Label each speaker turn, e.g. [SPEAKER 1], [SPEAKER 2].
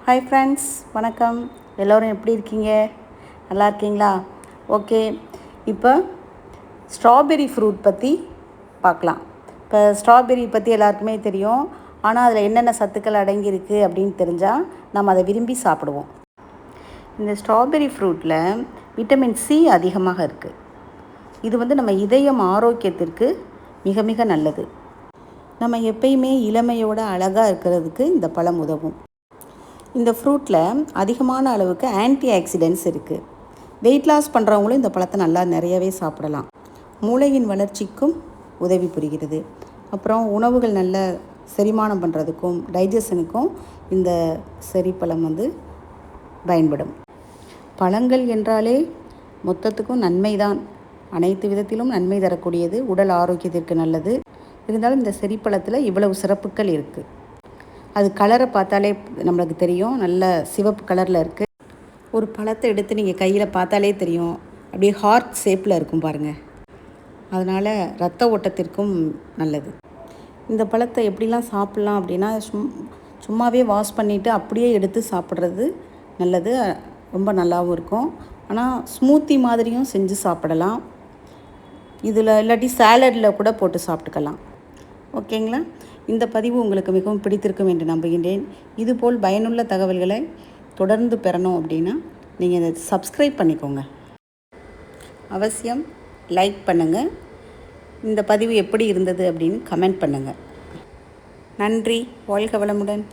[SPEAKER 1] Hi friends, வணக்கம். எல்லோரும் எப்படி இருக்கீங்க? நல்லா இருக்கீங்களா? ஓகே, இப்போ ஸ்ட்ராபெர்ரி ஃப்ரூட் பற்றி பார்க்கலாம். இப்போ ஸ்ட்ராபெர்ரி பற்றி எல்லாருக்குமே தெரியும். ஆனால் அதில் என்னென்ன சத்துக்கள் அடங்கியிருக்கு அப்படின்னு தெரிஞ்சால் நம்ம அதை விரும்பி சாப்பிடுவோம். இந்த ஸ்ட்ராபெர்ரி ஃப்ரூட்டில் விட்டமின் சி அதிகமாக இருக்குது. இது நம்ம இதயம் ஆரோக்கியத்திற்கு மிக மிக நல்லது. நம்ம எப்பயுமே இளமையோடு அழகாக இருக்கிறதுக்கு இந்த பழம் உதவும். இந்த ஃப்ரூட்டில் அதிகமான அளவுக்கு ஆன்டி ஆக்சிடென்ட்ஸ் இருக்குது. வெயிட் லாஸ் பண்ணுறவங்களும் இந்த பழத்தை நல்லா நிறையவே சாப்பிடலாம். மூளையின் வளர்ச்சிக்கும் உதவி புரிகிறது. அப்புறம் உணவுகள் நல்ல செரிமானம் பண்ணுறதுக்கும் டைஜஷனுக்கும் இந்த செரிப்பழம் பயன்படும். பழங்கள் என்றாலே மொத்தத்துக்கும் நன்மை தான். அனைத்து விதத்திலும் நன்மை தரக்கூடியது, உடல் ஆரோக்கியத்திற்கு நல்லது. இருந்தாலும் இந்த செரிப்பழத்தில் இவ்வளவு சிறப்புகள் இருக்குது. அது கலரை பார்த்தாலே நம்மளுக்கு தெரியும், நல்ல சிவப்பு கலரில் இருக்குது. ஒரு பழத்தை எடுத்து நீங்கள் கையில் பார்த்தாலே தெரியும், அப்படியே ஹார்ட் ஷேப்பில் இருக்கும் பாருங்கள். அதனால் இரத்த ஓட்டத்திற்கும் நல்லது. இந்த பழத்தை எப்படிலாம் சாப்பிட்லாம் அப்படின்னா, சும்மாவே வாஷ் பண்ணிவிட்டு அப்படியே எடுத்து சாப்பிட்றது நல்லது. ரொம்ப நல்லாவும் இருக்கும். ஆனால் ஸ்மூத்தி மாதிரியும் செஞ்சு சாப்பிடலாம். இதில் இல்லாட்டி சாலடில் கூட போட்டு சாப்பிட்டுக்கலாம். ஓகேங்களா? இந்த பதிவு உங்களுக்கு மிகவும் பிடித்திருக்கும் என்று நம்புகின்றேன். இதுபோல் பயனுள்ள தகவல்களை தொடர்ந்து பெறணும் அப்படின்னா நீங்கள் இதை சப்ஸ்கிரைப் பண்ணிக்கோங்க. அவசியம் லைக் பண்ணுங்கள். இந்த பதிவு எப்படி இருந்தது அப்படின்னு கமெண்ட் பண்ணுங்கள். நன்றி. வாழ்க வளமுடன்.